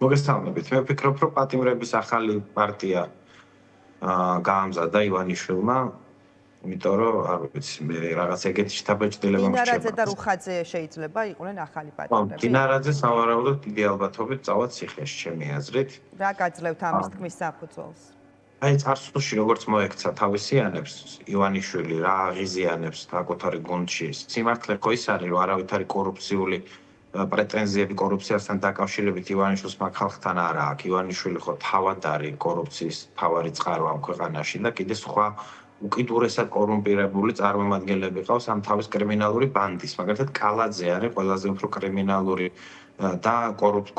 მოგესალმებით. მე ვფიქრობ, რომ პატიმრების ახალი პარტია გაამზადა ივანიშვილმა, იმიტომ რომ არ ვიცი, მე რაღაც ეგეთი შთაბეჭდილება მრჩება. დინარაძე და რუხაძე შეიძლება იყვნენ ახალი პატიმრები? დინარაძე სავარაუდოდ დიდი ალბათობით წავად ციხეში, ჩემი აზრით. რა გაძლევთ ამის თქმის საფუძველს? აი, წარსულში როგორც მოექცა თავისიანებს ივანიშვილი, რა აღიზიანებს საკუთარი გუნდში, სიმართლე ხო ის არის, რომ არავითარი კორუფციული პრეტენზიები კორუფციასთან დაკავშირებით ივანიშვილს მაგ ხალხთან არა აქვს. ივანიშვილი ხო თავად არის კორუფციის მთავარი წყარო ამ ქვეყანაში და კიდე სხვა უკიდურესად კორუმპირებული წარმომადგენლები ყავს ამ თავის კრიმინალური ბანდის. მაგალითად, კალაძე არის ყველაზე უფრო კრიმინალური და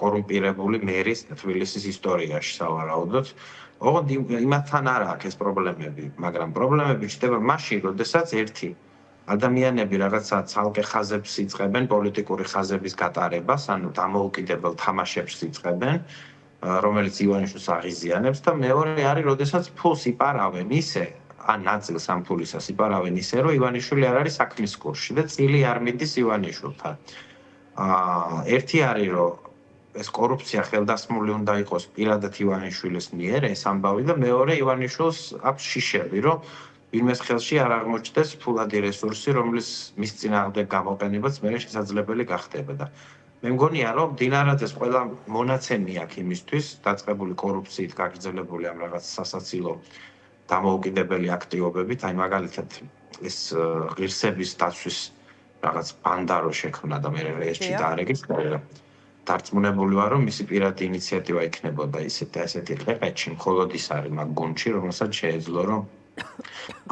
კორუმპირებული მერის თბილისის ისტორიაში სავარაუდოდ. ოღონდ იმათთან არ აქვს ეს პრობლემები, მაგრამ პრობლემები ჩნდება მაშინ, როდესაც ერთი ადამიანები რაღაცა ცალკე ხაზებს იწყებენ პოლიტიკური ხაზების გატარებას, ანუ დამოუკიდებელ თამაშებს იწყებენ, რომელიც ივანიშვილს აღიზიანებს და მეორე არის, როდესაც ფულს იპარავენ ისე, ან ნაწილს ამ ფულისას იპარავენ ისე, რომ ივანიშვილი არ არის საქმის კურსში და წილი არ მიდის ივანიშვილთან. ერთი არის, რომ ეს კორუფცია ხელდასმული უნდა იყოს პირადად ივანიშვილის მიერ, ეს ამბავი და მეორე ივანიშვილს აქვს შიშები, რომ ვინმეს ხელში არ აღმოჩნდეს ფულადი რესურსი, რომლის მის წინააღმდეგ გამოყენებაც მე შესაძლებელი გახდება და მე მგონია, რომ დინარაძეს ყველა მონაცემი აქვს იმისთვის, დაწყებული კორუფციით გაგრძელებული ამ რაღაც სასაცილო დამოუკიდებელი აქტივობებით, აი მაგალითად ეს ღირსების დაცვის რაღაც ბანდა რო შექმნა და მე რეესტში დაარეგისტრირა. დარწმუნებული ვარ, რომ მისი პირადი ინიციატივა იქნებოდა ესეთი ყეყეთში, მხოლოდ ის არის მაგ გუნდში, რომელსაც შეეძლო, რომ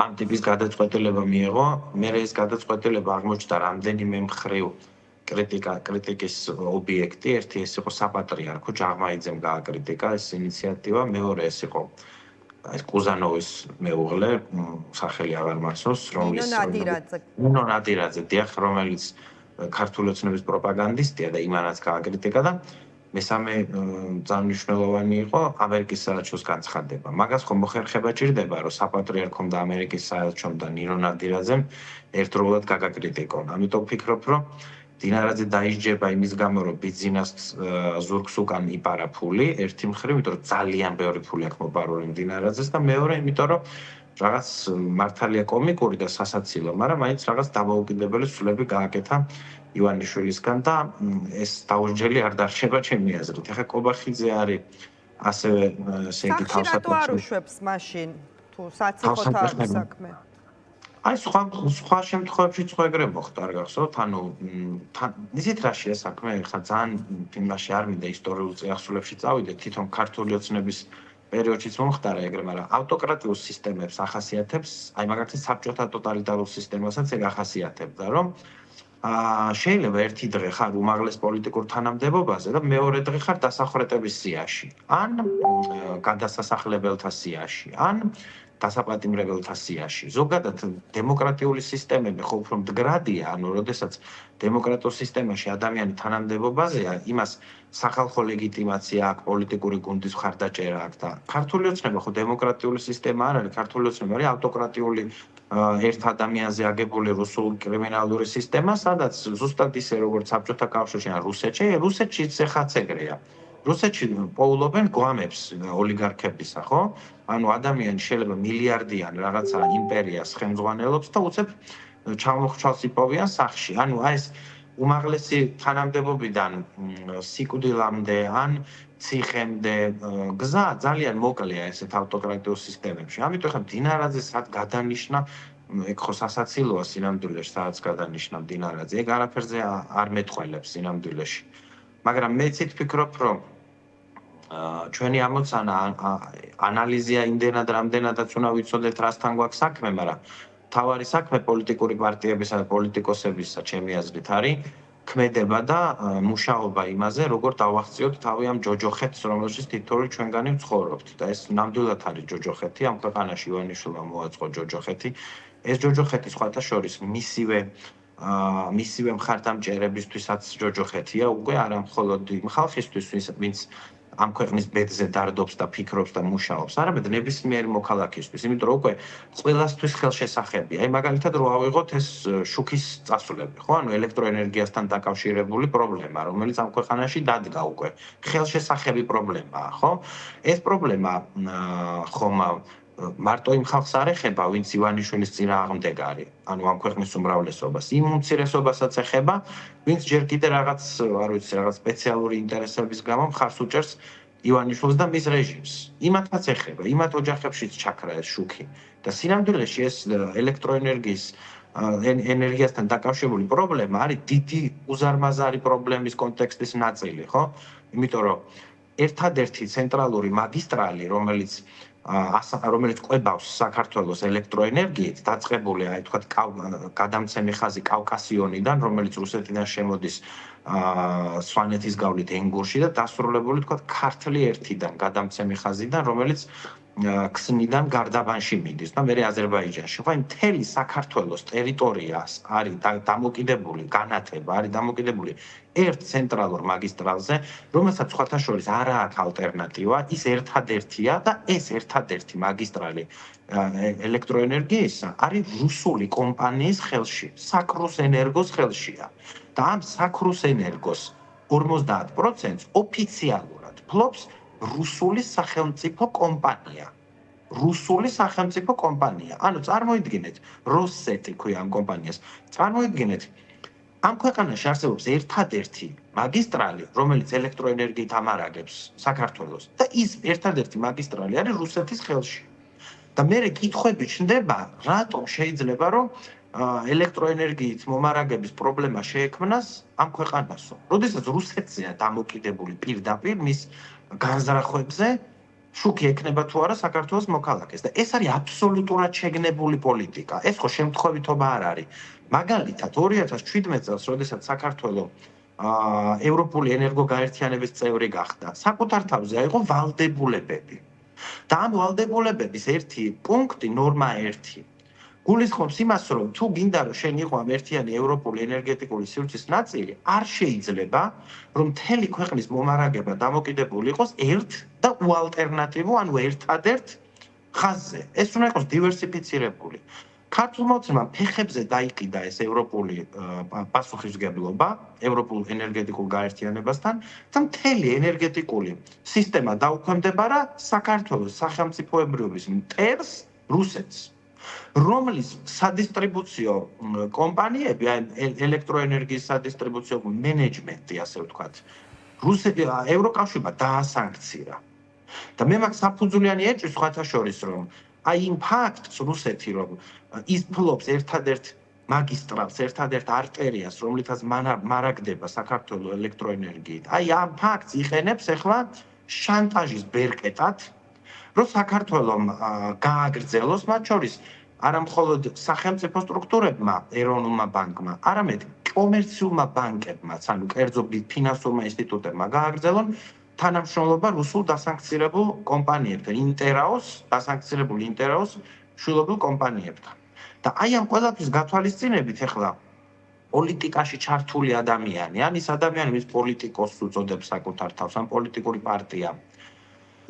ამ ტიპის გადაწყვეტილება მიიღო. მე ეს გადაწყვეტილება აღმოჩნდა რამდენიმე მხრივ კრიტიკის ობიექტი. ერთი ეს იყო საპატრიარქო, ჯაღმაიძემ გააკრიტიკა ეს ინიციატივა, მეორე ეს იყო ეს კუზანოვის მეუღლე, სახელი აღარ მახსოვს, რომლის ნინო ნადირაძე, დიახ, რომელიც ქართული ოცნების პროპაგანდისტია და იმანაც გააკრიტიკა და მესამე ძალიან მნიშვნელოვანი იყო ამერიკის საელჩოს განცხადება. მაგას ხომ მოხერხება ჭირდება, რომ საპატრიარქომ და ამერიკის საელჩომ და ნინო ნადირაძემ ერთდროულად გაგაკრიტიკონ. ამიტომ ვფიქრობ, რომ დინარაძე დაისჯება იმის გამო, რომ ბიძინას ზურგს უკან იპარა ფული, ერთი მხრივ, იმიტომ რომ ძალიან ბევრი ფული აქვს მოპარული დინარაძეს და მეორე, იმიტომ რომ რაღაც მართალია კომიკური და სასაცილო, მაგრამ მაინც რაღაც დამოუკიდებელი ცვლილება გააკეთა ივანიშვილისგან და ეს დაუსჯელი არ დარჩება ჩემი აზრით. ახლა კობახიძე არის ასევე ესე იგი თავსატეხი არ უშვებს მაშინ თუ საწიხოთ არის საქმე. აი სხვა შემთხვევებში სხვა ეგრე მოხდა, არ გახსოვთ, ანუ ისეთ რაშია საქმე, ხა ძალიან იმაში არ მინდა ისტორიულ წიაღსულებში წავიდე, თვითონ ქართული ოცნების პერიოდშიც მომხდარა ეგრე, მაგრამ ავტოკრატიულ სისტემებს ახასიათებს, აი მაგალითად საბჭოთა ტოტალიტარულ სისტემასაც ეგ ახასიათებდა, რომ შეიძლება ერთი დღე ხარ უმაღლეს პოლიტიკურ თანამდებობაზე და მეორე დღე ხარ დასახვრეტების სიაში, ან გადასასახლებელთა სიაში, ან დასაპატიმრებელთა სიაში. ზოგადად დემოკრატიული სისტემები ხო უფრო მდგრადია, ანუ როდესაც დემოკრატიულ სისტემაში ადამიანი თანამდებობაზეა, იმას სახალხო ლეგიტიმაცია აქვს, პოლიტიკური გუნდის მხარდაჭერა აქვს და ქართული ოცნება ხო დემოკრატიული სისტემა არ არის, ქართული ოცნება არის ავტოკრატიული ერთ ადამიანზე აგებული რუსული კრიმინალური სისტემა, სადაც ზუსტად ისე როგორც საბჭოთა კავშირში ან რუსეთში ეხაც ეგრეა. რუსეთში პოულობენ გვამებს ოლიგარქებისა, ხო? ანუ ადამიანი შეიძლება მილიარდიან რაღაცა იმპერიას ხელმძღვანელობს და უცებ ჩამოხრჩალს იპოვიან სახში. ანუ აი ეს უმაღლესი თანამდებობიდან სიკვდილამდე ან ციხემდე გზა ძალიან მოკლეა ესეთ ავტოკრატიულ სისტემებში. ამიტომ ხა დინარაძე სად გადანიშნა, ეგ ხო სასაცილოა სინამდვილეში, სადაც გადანიშნა დინარაძე. ეგ არაფერზე არ მეტყველებს სინამდვილეში. მაგრამ მეც ვფიქრობ, რომ ჩვენი ამოცანა ანალიზია იმდენად რამდენადაც უნდა ვიცოდეთ რასთან გვაქვს საქმე, მაგრამ თავარი საქმე პოლიტიკური პარტიებისა და პოლიტიკოსებისა ჩემი აზრით არის ქმედება და მუშაობა იმაზე, როგორ დავახციოთ თავი ამ ჯოჯოხეთს, რომელშიც თითოეული ჩვენგანი ვცხოვრობთ და ეს ნამდვილად არის ჯოჯოხეთი, ამ ქვეყანაში ივანიშვილმა მოაწყო ჯოჯოხეთი. ეს ჯოჯოხეთი სხვათა შორის მისივე მხარდამჭერებისთვისაც ჯოჯოხეთია, უკვე არა მხოლოდ იმ ხალხისთვის, ვინც ამ ქვეყნის ბედზე დარდობს და ფიქრობს და მუშაობს, არამედ ნებისმიერი მოქალაქისთვის, იმიტომ რომ უკვე ყველასთვის ხელშესახებია. აი მაგალითად რო ავიღოთ ეს შუქის წასვლები, ხო? ანუ ელექტროენერგიასთან დაკავშირებული პრობლემა, რომელიც ამ ქვეყანაში დადგა უკვე. ხელშესახები პრობლემაა, ხო? ეს პრობლემა ხომ მარტო იმ ხალხს არ ეხება, ვინც ივანიშვილის წინააღმდეგარი, ანუ ამ ქვეყნის უმრავლესობას, იმ უმცირესობასაც ეხება, ვინც ჯერ კიდე რაღაც, არ ვიცი, რაღაც სპეციალური ინტერესების გამო მხარს უჭერს ივანიშვილს და მის რეჟიმს. იმათაც ეხება, იმათ ოჯახებშიც ჩაქრა ეს შუქი. და სინამდვილეში ეს ელექტროენერგიის ენერგიასთან დაკავშირებული პრობლემა არის დიდი უზარმაზარი პრობლემის კონტექსტის ნაწილი, ხო? იმიტომ რომ ერთადერთი ცენტრალური მაგისტრალი, რომელიც ყვებავს საქართველოს ელექტროენერგიით, დაწყებული, აი თქვათ, გადამცემი ხაზი კავკასიონიდან, რომელიც რუსეთიდან შემოდის სვანეთის გავლით ენგურში და დასრულებული, თქვათ, ქართლი 1-დან გადამცემი ხაზიდან, რომელიც ქსნიდან გარდაბანში მიდის და მერე აზერბაიჯანში. ხო, მთელი საქართველოს ტერიტორიას არის დამოკიდებული, განათება არის დამოკიდებული ერთ ცენტრალურ მაგისტრალზე, რომელსაც სხვათა შორის არ აქვს ალტერნატივა, ის ერთადერთია და ეს ერთადერთი მაგისტრალი ელექტროენერგიისა არის რუსული კომპანიის ხელში, საკრუს ენერგოს ხელშია. და ამ საკრუს ენერგოს 50%-ს ოფიციალურად ფლობს რუსული სახელმწიფო კომპანია. რუსული სახელმწიფო კომპანია. ანუ წარმოიდგინეთ, როსსეტი ქვია ამ კომპანიას. წარმოიდგინეთ, ამ ქვეყანაში არსებობს ერთადერთი მაგისტრალი, რომელიც ელექტროენერგიით ამარაგებს საქართველოს და ის ერთადერთი მაგისტრალი არის რუსეთის ხელში. და მერე კითხვები ჩნდება, რატომ შეიძლება რომ ელექტროენერგიით მომარაგების პრობლემა შეექმნას ამ ქვეყანასო. როდესაც რუსეთზეა დამოკიდებული პირდაპირ მის განზრახვებზე, შუქი ექნება თუ არა საქართველოს მოქალაქეს და ეს არის აბსოლუტურად შეგნებული პოლიტიკა. ეს ხო შემთხვევითობა არ არის. მაგალითად 2017 წელს, როდესაც საქართველო ევროპული ენერგოგაერთიანების წევრი გახდა, საკუთარ თავზე აიღო ვალდებულებები. და ამ ვალდებულებების ერთი პუნქტი, ნორმა 1 გულისხმობს იმას, რომ თუ გინდა რომ შენ იყო ამ ერთიანი ევროპული ენერგეტიკული სივრცის ნაწილი, არ შეიძლება რომ მთელი ქვეყნის მომარაგება დამოკიდებული იყოს ერთ და უალტერნატივო, ანუ ერთადერთ ხაზზე. ეს უნდა იყოს დივერსიფიცირებული. ქართულ მოცემამ ფეხებზე დაიყიდა ეს ევროპული პასუხისმგებლობა ევროპულ ენერგეტიკულ გაერთიანებასთან და მთელი ენერგეტიკული სისტემა დაუქვემდებარა საქართველოს სახელმწიფოებრიობის მტერს რუსეთს, რომლის სადისტრიბუციო კომპანიები, ელექტროენერგიის სადისტრიბუციო მენეჯმენტი, ასე ვთქვათ, ევროკავშირმა დაასანქცია. და მე მაგ საფუძვლიანი ეჭვი სხვათა შორის, რომ აი იმ ფაქტს რუსეთი რომ ის ფლობს ერთადერთ მაგისტრალს, ერთადერთ არტერიას, რომლითაც მარაგდება საქართველოს ელექტროენერგიით. აი ამ ფაქტს იყენებს ახლა შანტაჟის ბერკეტად, რომ საქართველოს გააგრძელოს, მათ შორის არა მხოლოდ სახელმწიფო სტრუქტურებმა, ეროვნულმა ბანკმა, არამედ კომერციულმა ბანკებმაც, ანუ კერძო ფინანსურმა ინსტიტუტებმა გააგრძელონ თანამშრომლობა რუსულ დასანქცირებულ კომპანიებთან, დასანქცირებულ ინტერაოს შვილობილ კომპანიებთან. და აი ამ ყველაფრის გათვალისწინებით ახლა პოლიტიკაში ჩართული ადამიანი, ან ის ადამიანი, ვინც პოლიტიკოსს უწოდებს საკუთარ თავს, ან პოლიტიკური პარტია,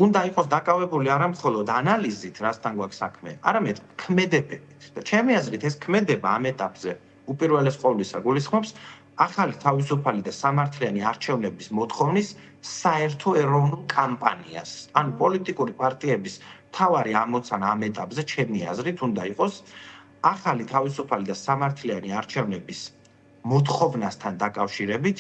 უნდა იყოს დაკავებული არა მხოლოდ ანალიზით, რასთან გვაქვს საქმე, არამედ ქმედებებით. და ჩემი აზრით ეს ქმედება ამ ეტაპზე უპირველეს ყოვლისა გულისხმობს ახალი თავისუფალი და სამართლიანი არჩევნების მოთხოვნის საერთო ეროვნულ კამპანიას. ანუ პოლიტიკური პარტიების მთავარი ამოცანა ამ ეტაპზე, ჩემი აზრით, უნდა იყოს ახალი თავისუფალი და სამართლიანი არჩევნების მოთხოვნასთან დაკავშირებით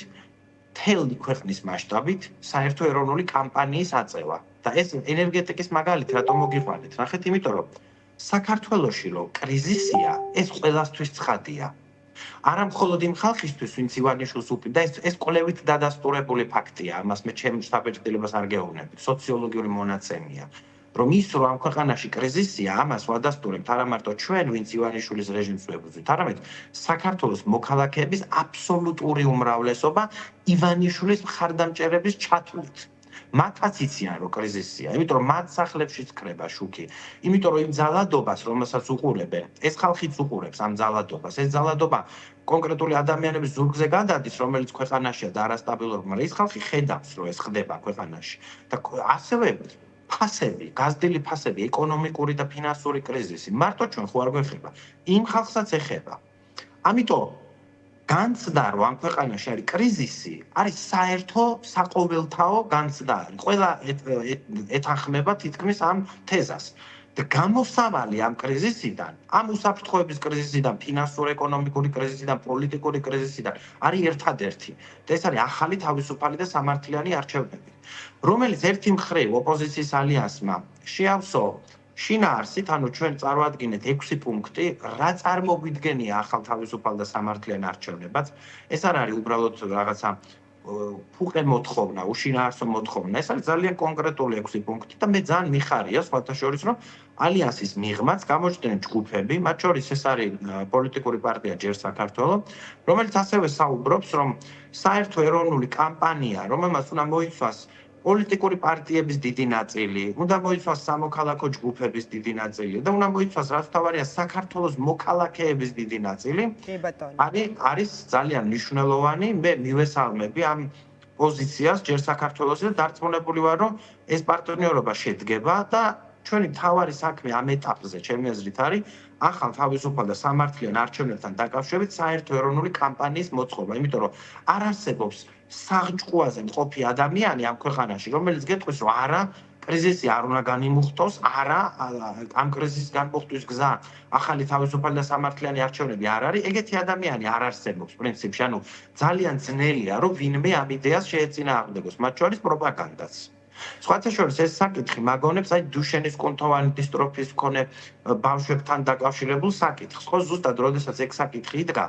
მთელი ქვეყნის მასშტაბით საერთო ეროვნული კამპანიის აწევა. და ეს ენერგეტიკის მაგალითი რატომ მოგიყვანეთ? ნახეთ, იმიტომ რომ საქართველოში რომ კრიზისია, ეს ყველასთვის ცხადია. არა მხოლოდ იმ ხალხისთვის, ვინც ივანიშვილს უპირდა, ეს კვლევით დადასტურებული ფაქტია, ამას მე ჩემს დაბეჭდილებას არ გეუბნები, სოციოლოგიური მონაცემია. რომ ის რომ ამ ქვეყანაში კრიზისია, ამას ვადასტურებთ არა მარტო ჩვენ, ვინც ივანიშვილის რეჟიმს ვებრძვით, არამედ საქართველოს მოქალაქეების აბსოლუტური უმრავლესობა ივანიშვილის მხარდამჭერების ჩათვლით. მათაც იციან რომ კრიზისია, იმიტომ რომ მათ სახლებშიც ხრება შუქი. იმიტომ რომ იმ ძალადობას, რომელსაც უყურებენ, ეს ხალხიც უყურებს ამ ძალადობას. ეს ძალადობა კონკრეტული ადამიანების ზურგზე გადადის, რომელიც ქვეყანაშია და არასტაბილურობა, მაგრამ ის ხალხი ხედავს, რომ ეს ხდება ქვეყანაში. და ასევე ფასები, გაზრდილი ფასები, ეკონომიკური და ფინანსური კრიზისი, მარტო ჩვენ ხო არ გვეხება, იმ ხალხსაც ეხება. ამიტომ განცდა, რომ ამ ქვეყანაში არის კრიზისი, არის საერთო საყოველთაო განცდა. ყველა ეთანხმება თითქმის ამ თეზას. და გამოსავალი ამ კრიზისიდან, ამ უსაფრთხოების კრიზისიდან, ფინანსურ-ეკონომიკური კრიზისიდან, პოლიტიკური კრიზისიდან არის ერთადერთი. და ეს არის ახალი თავისუფალი და სამართლიანი არჩევნები, რომელიც ერთი მხრივ ოპოზიციის ალიანსმა შეავსო შინაარსით, ანუ ჩვენ წარვადგინეთ 6 პუნქტი, რა წარმოგვიდგენია ახალ თავისუფალ და სამართლიან არჩევნებად. ეს არ არის უბრალოდ რაღაცა ფუყე მოთხოვნა, უშინაარსო მოთხოვნა. ეს არის ძალიან კონკრეტული 6 პუნქტი და მე ძალიან მიხარია სხვათა შორის, რომ ალიანსის მიღმაც გამოჩნდნენ ჯგუფები, მათ შორის ეს არის პოლიტიკური პარტია ჯერ საქართველო, რომელიც ასევე საუბრობს, რომ საერთო ეროვნული კამპანია, რომელმაც უნდა მოიცვას პოლიტიკური პარტიების დიდი ნაწილი, უნდა მოიცვას სამოქალაქო ჯგუფების დიდი ნაწილი და უნდა მოიცვას რაც თავარია საქართველოს მოქალაქეების დიდი ნაწილი. არის ძალიან მნიშვნელოვანი. მე მივესალმები ამ პოზიციას ჯერ საქართველოსი და დარწმუნებული ვარ, რომ ეს პარტნიორობა შედგება და ჩვენი მთავარი საქმე ამ ეტაპზე, ჩემი აზრით, არის ახალ თავისუფალ და სამართლიან არჩევნებთან დაკავშირებით საერთო ეროვნული კამპანიის მოწყობა, იმიტომ რომ არ არსებობს საღჭყუაზე მყოფი ადამიანი ამ ქვეყანაში, რომელიც გეტყვის, რომ არა, კრიზისი არ უნდა განიმუხტოს, არა, ამ კრიზისის განმუხტვის გზა ახალი თავისუფალი და სამართლიანი არჩევნები არ არის, ეგეთი ადამიანი არ არსებობს პრინციპში, ანუ ძალიან ძნელია, რომ ვინმე ამ იდეას შეეწინააღმდეგოს, მათ შორის პროპაგანდაც. სხვათა შორის ეს საკითხი მაგონებს აი დუშენის კუნთოვანი დისტროფიის მქონე ბავშვებთან დაკავშირებულ საკითხს. ხო, ზუსტად როდესაც ეგ საკითხი იდგა,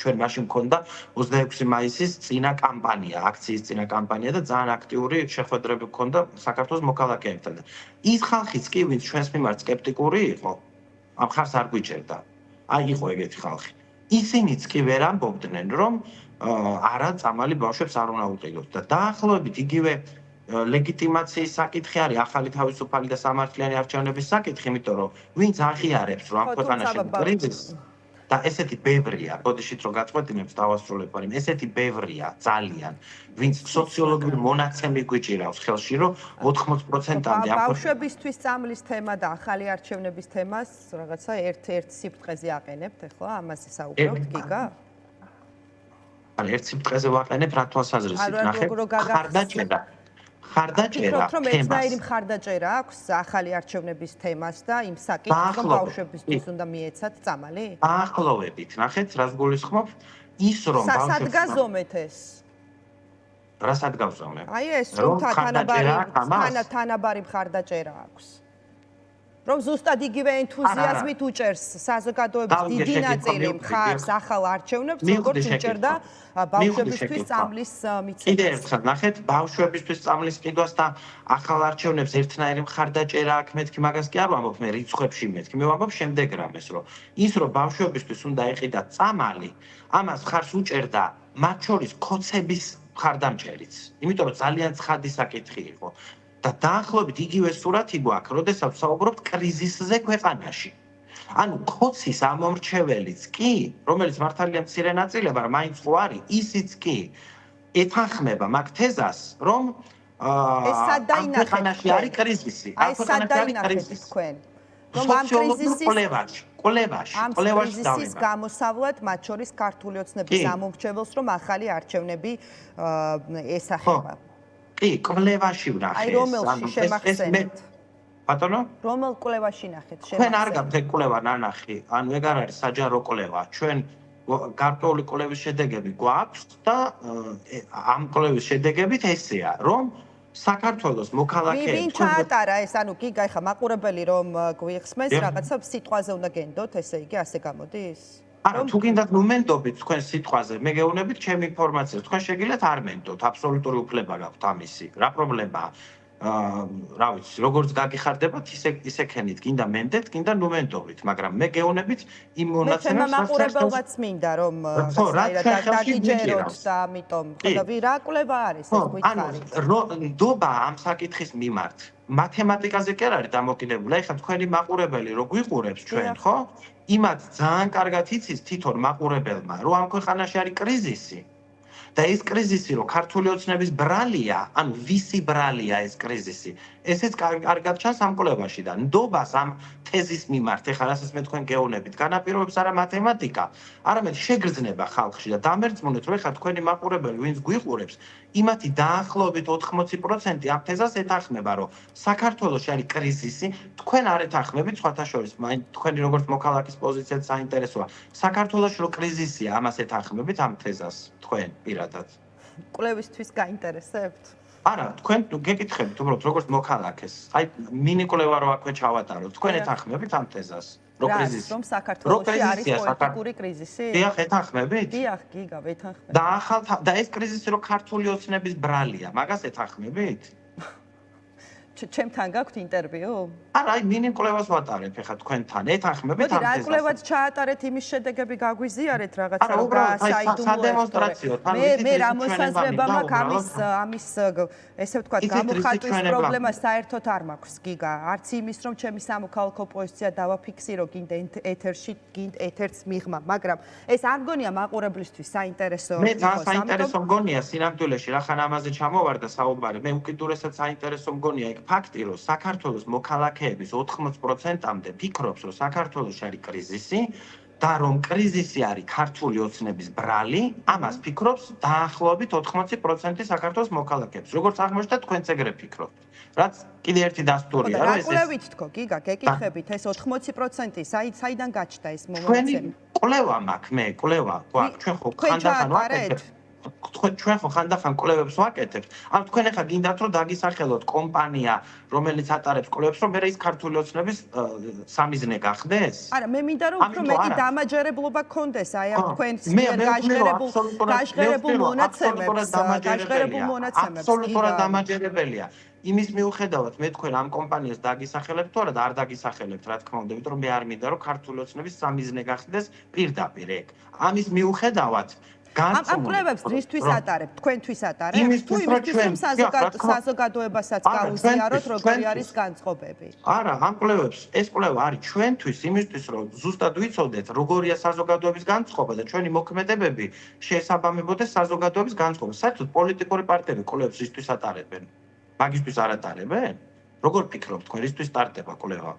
ჩვენ მაშინ მქონდა 26 მაისის წინა კამპანია, აქციის წინა კამპანია და ძალიან აქტიური შეხვედრები მქონდა საქართველოს მოქალაქეებთან. ის ხალხიც კი, ვინც ჩვენს მიმართ სკეპტიკური იყო, ამ ხარს არ გვიჭერდა. აი იყო ეგეთი ხალხი. ისინიც კი ვერ ამბობდნენ, რომ არა, წამალი ბავშვებს არ უნდა უყიდოთ და დაახლოებით იგივე ლეგიტიმაციის საკითხი არის ახალი თავისუფალი და სამართლიანი არჩევნების საკითხი, იმიტომ რომ ვინც აღიარებს, რომ ამ ქვეყანაში კრიზისი და ესეთი ბევრია, ბოდიშით რომ გაწყვეტინებს დავასრულებ, მაგრამ ესეთი ბევრია ძალიან, ვინც სოციოლოგიური მონაცემი გვიჭირავს ხელში, რომ 80%-ამდე ბავშვებისთვის წამლის თემა და ახალი არჩევნების თემას რაღაცა ერთ-ერთ სიფრთხეზე აყენებთ, ახლა ამაზე საუბრობთ, გიგა? არა, ერთ სიფრთხეზე ვაყენებ, რა თვალსაზრისით, ნახე, ხარდაჭერა. ხარდაჭერა თემას. რომ ერთნაირი მხარდაჭერა აქვს ახალი არჩევნების თემას და იმ საკითხს, რომ ბავშვებისთვის უნდა მიეცათ წამალი? ახლოვებით, ნახეთ, რას გულისხმობ? ის რომ ბავშვებს სად გაზომეთ ეს? რასად გავზომებ? აი ეს რომ თანაბარი მხარდაჭერა აქვს. რომ ზუსტად იგივე ენთუზიაზმით უჭერს საზოგადოების დიდი ნაწილი მხარს ახალ არჩევნებს, როგორც უჭერდა ბავშვებისთვის წამლის მიცემას. კიდე ერთხელ ნახეთ, ბავშვებისთვის წამლის ყიდვას და ახალ არჩევნებს ერთნაირი მხარდაჭერა აქვს, მეთქი მაგას კი არ ვამბობ, მე რიცხვებში მეთქი, მე ვამბობ შემდეგ რამეს, რომ ის რომ ბავშვებისთვის უნდა ეყიდათ წამალი, ამას მხარს უჭერდა მათ შორის ქოცების მხარდამჭერიც. იმიტომ რომ ძალიან ცხადი საკითხი იყო. და დაახლოებით იგივე სურათი გვაქვს, როდესაც საუბრობთ კრიზისზე ქვეყანაში. ანუ ქოცის ამომრჩეველიც კი, რომელიც მართალია მცირე ნაწილება, მაგრამ მაინც ხო არის, ისიც კი ეთანხმება მაგ თეზას, რომ ამ ქვეყანაში არის კრიზისი. ამ ქვეყანაში არის კრიზისი თქვენ. რომ ამ კრიზისის გამოსავლად მათ შორის ქართული ოცნების ამომრჩეველს, რომ ახალი არჩევნები ესახება. კი, კვლევაში ვნახე. აი რომელში შემახსენეთ? ბატონო? რომელ კვლევაში ნახეთ შემახსენეთ? ჩვენ არ გაქვთ ეგ კვლევა ნანახი, ანუ ეგ არ არის საჯარო კვლევა. ჩვენ გარკვეული კვლევის შედეგები გვაქვს და ამ კვლევის შედეგებით ესეა, რომ საქართველოს მოქალაქეები ვინ ჩაატარა ეს, ანუ გიგა, ეხა მაყურებელი რომ გვიხსმეს, რაღაცა სიტყვაზე უნდა გენდოთ, ესე იგი, ასე გამოდის? არა, თუ გინდათ ნუმენდობით თქვენ სიტყვაზე, მე გეუბნებით ჩემი ინფორმაციას, თქვენ შეგიძლიათ არ მენდოთ, აბსოლუტური უფლება გაქვთ ამისი. რა პრობლემაა? რა ვიცი, როგორც გაგიხარდებათ, ისე ქენით, კიდე მენდეთ, კიდე ნუმენდობით, მაგრამ მე გეუბნებით იმ მონაცემებს, რაც მაყურებელვაც მინდა, რომ დაგიჯეროთ და ამიტომ, ხო და რა კვლევა არის ეს გვითხარით? ნდობა ამ საკითხის მიმართ მათემატიკაზე კი არ არის დამოკიდებული. ეხლა თქვენი მაყურებელი რო გვიყურებს ჩვენ, ხო? იმათ ძალიან კარგად იცის თვითონ მაყურებელმა, რომ ამ ქვეყანაში არის კრიზისი. და ეს კრიზისი რო ქართული ოცნების ბრალია, ანუ ვისი ბრალია ეს კრიზისი. ესეც კარგად ჩანს ამ კვლევაში და ნდობას ამ თეზის მიმართ, ეხლა რასაც მე თქვენ გეუბნებით, განაპირობებს არა მათემატიკა, არამედ შეგრძნება ხალხში და დამერწმუნეთ, რომ ეხლა თქვენი მაყურებელი, ვინც გვიყურებს, იმათი დაახლოებით 80% ამ თეზას ეთანხმება, რომ საქართველოში არის კრიზისი, თქვენ არ ეთანხმებით სხვათა შორის, თქვენი როგორც მოქალაქის პოზიციაც საინტერესოა. საქართველოში რო კრიზისია, ამას ეთანხმებით ამ თეზას, თქვენ პირადად. კვლევისთვის გაინტერესებთ? არა, თქვენ გეკითხებით უბრალოდ როგორც მოქალაქეს. აი მინი კვლევა რო აქვე ჩავატაროთ, თქვენ ეთანხმებით ამ თეზას, რომ კრიზისი. რომ საქართველოში არის პოლიტიკური კრიზისი? დიახ, ეთანხმებით? დიახ, გიგა, ვეთანხმებით. და ეს კრიზისი რო ქართული ოცნების ბრალია, მაგას ეთანხმებით? ჩემთან გაქვთ ინტერვიუ? არა, აი მინი კვლევას ვატარებ ახლა თქვენთან. ეთანხმებით ამ თეზას. რა კვლევაც ჩაატარეთ, იმის შედეგები გაგვიზიარეთ რაღაცა რომ სადემონსტრაციო მე რა მოსაზრება მაქვს ამის ესე ვთქვათ გამოხატვის პრობლემა საერთოდ არ მაქვს გიგა. არც იმის რომ ჩემი სამოქალაქო პოზიცია დავაფიქსირო გინდა ეთერში, გინდა ეთერს მიღმა, მაგრამ ეს არ მგონია მაყურებლისთვის საინტერესო მე ძალიან საინტერესო მგონია სინამდვილეში რახან ამაზე ჩამოვარდა საუბარი. მე უკიდურესად საინტერესო მგონია იქ ფაქტი, რომ საქართველოს მოქალაქეების 80%-მდე ფიქრობს, რომ საქართველოში არის კრიზისი და რომ კრიზისი არის ქართული ოცნების ბრალი, ამას ფიქრობს დაახლოებით 80% საქართველოს მოქალაქეებს. როგორც აღმოჩნდა, თქვენც ეგრე ფიქრობთ. რაც კიდე ერთი დასტურია, რომ ეს კვლევით თქო, გიგა, გეკითხებით, ეს 80% საიდან გაჩნდა ეს მონაცემი? კვლევა მაქვს, მე კვლევა გვაქვს, ჩვენ ხო ხანდახან ვაკეთებთ. ჩვენ ხო ხანდახან კვლევებს ვაკეთებთ. ან თქვენ ახლა გინდათ რომ დაგისახელოთ კომპანია, რომელიც ატარებს კვლევებს, რომ მე ის ქართული ოცნების სამიზნე გახდეს? არა, მე მინდა რომ უფრო მეტი დამაჯერებლობა გქონდეს აი ამ თქვენს გაჟღერებულ მონაცემებს. აბსოლუტურად დამაჯერებელია. იმის მიუხედავად მე თქვენ ამ კომპანიას დაგისახელებთ თუ არა და არ დაგისახელებთ, რა თქმა უნდა, იმიტომ რომ მე არ მინდა რომ ქართული ოცნების სამიზნე გახდეს პირდაპირ ეგ. ამის მიუხედავად ამ კვლევებს რისთვის ატარებთ? თქვენთვის ატარებთ? თუ იმისთვის რომ საზოგადოებასაც გაუზიაროთ, როგორი არის განწყობები? არა, ამ კვლევებს, ეს კვლევა არის ჩვენთვის, იმისთვის რომ ზუსტად ვიცოდეთ, როგორია საზოგადოების განწყობა და ჩვენი მოქმედებები შეესაბამებოდეს საზოგადოების განწყობას. საერთოდ პოლიტიკური პარტიები კვლევებს ისთვის ატარებენ. მაგისთვის არ ატარებენ? როგორ ფიქრობთ, თქვენ რისთვის ტარდება კვლევა?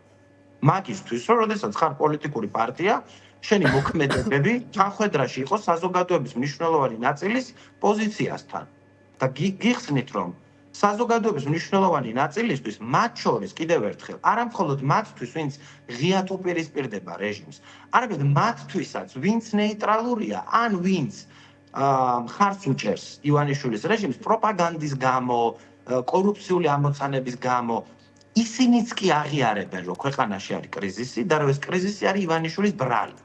მაგისთვის, რომ როდესაც ხარ პოლიტიკური პარტია, შენი მოქმედებები თანხვედრაში იყოს საზოგადოების მნიშვნელოვანი ნაწილის პოზიციასთან. და გიხსნით, რომ საზოგადოების მნიშვნელოვანი ნაწილისთვის, მათ შორის კიდევ ერთხელ, არა მხოლოდ მათთვის, ვინც ღიად უპირისპირდება რეჟიმს, არამედ მათთვისაც, ვინც ნეიტრალურია, ან ვინც მხარს უჭერს ივანიშვილის რეჟიმს პროპაგანდის გამო, კორუფციული ამოცანების გამო, ისინიც კი აღიარებენ, რომ ქვეყანაში არის კრიზისი და რომ ეს კრიზისი არის ივანიშვილის ბრალი.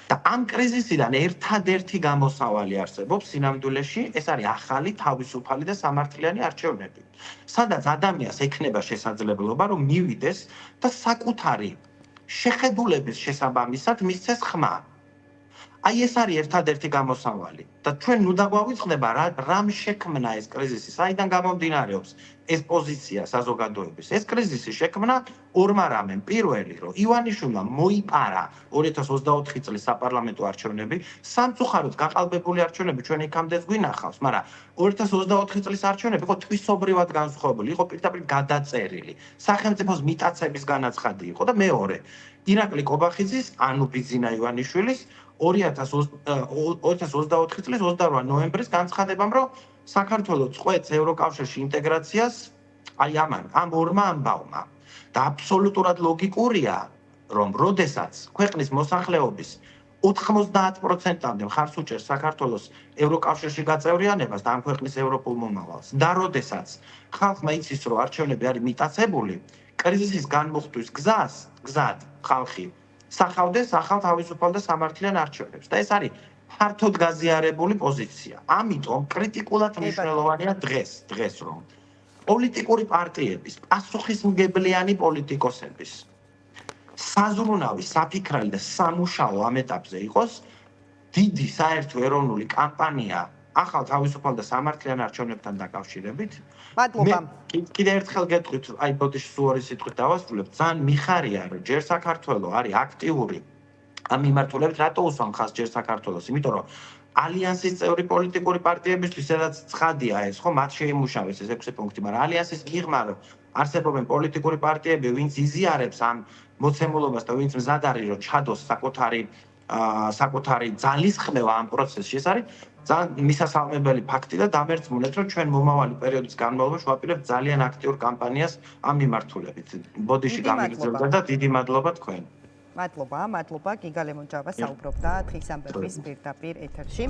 და ამ კრიზისიდან ერთადერთი გამოსავალი არსებობს სინამდვილეში, ეს არის ახალი, თავისუფალი და სამართლიანი არჩევნები. სადაც ადამიანს ექნება შესაძლებლობა, რომ მივიდეს და საკუთარი შეხედულების შესაბამისად მისცეს ხმა. აი ეს არის ერთადერთი გამოსავალი და ჩვენ ნუ დაგვავიწყდება რამ შექმნა ეს კრიზისი, საიდან გამომდინარეობს ეს პოზიცია საზოგადოების. ეს კრიზისი შექმნა ორმა რამემ. პირველი, რომ ივანიშვილმა მოიპარა 2024 წლის საპარლამენტო არჩევნები, სამწუხაროდ გაყალბებული არჩევნები ჩვენ იქამდეც გვინახავს, მაგრამ 2024 წლის არჩევნები იყო თვისობრივად განსხვავებული, იყო პირდაპირ გადაწერილი. სახელმწიფოს მიტაცების განაცხადი იყო და მეორე, ირაკლი კობახიძის, ანუ ბიძინა ივანიშვილის 2024 წლის 28 ნოემბრის განცხადებამ, რომ საქართველოს წყვეტს ევროკავშირში ინტეგრაციას, აი ამ ორმა ამბავმა. და აბსოლუტურად ლოგიკურია, რომ როდესაც ქვეყნის მოსახლეობის 90%-მდე მხარს უჭერს საქართველოს ევროკავშირში გაწევრიანებას და ამ ქვეყნის ევროპულ მომავალს. და როდესაც ხალხმა იცის, რომ არჩევნები არის მიტაცებული, კრიზისის განმუხტვის გზად ხალხი სახავდეს ახალ თავისუფალ და სამართლიან არჩევნებს. და ეს არის ფართოდ გაზიარებული პოზიცია. ამიტომ კრიტიკულად მნიშვნელოვანია დღეს რომ პოლიტიკური პარტიების, პასუხისმგებლიანი პოლიტიკოსების საზრუნავი, საფიქრალი და სამუშაო ამ ეტაპზე იყოს დიდი საერთო ეროვნული კამპანია ახალ თავისუფალ და სამართლიან არჩევნებთან დაკავშირებით. მადლობა. კიდევ ერთხელ გეტყვით, აი ბოდიში სულ ორი სიტყვით დავასრულებ, ძალიან მიხარია, რომ ჯერ საქართველოს არის აქტიური ამ მიმართულებით, რატო უსვამ ხაზს ჯერ საქართველოს? იმიტომ რომ ალიანსის წევრი პოლიტიკური პარტიებისთვის სადაც ცხადია ეს, ხო, მათ შეიმუშავეს ეს 6 პუნქტი, მაგრამ ალიანსის მიღმა რომ არსებობენ პოლიტიკური პარტიები, ვინც იზიარებს ამ მოცემულობას და ვინც მზად არის რომ ჩადოს საკუთარი ძალისხმევა ამ პროცესში, ეს არის ძალიან მისასალმებელი ფაქტი და დამერწმუნეთ, რომ ჩვენ მომავალი პერიოდის განმავლობაში ვაპირებთ ძალიან აქტიურ კამპანიას ამ მიმართულებით. ბოდიში გამიგრძელდა და დიდი მადლობა თქვენ. მადლობა, გიგა ლემონჯავა საუბრობდა დღის ამბების პირდაპირ ეთერში.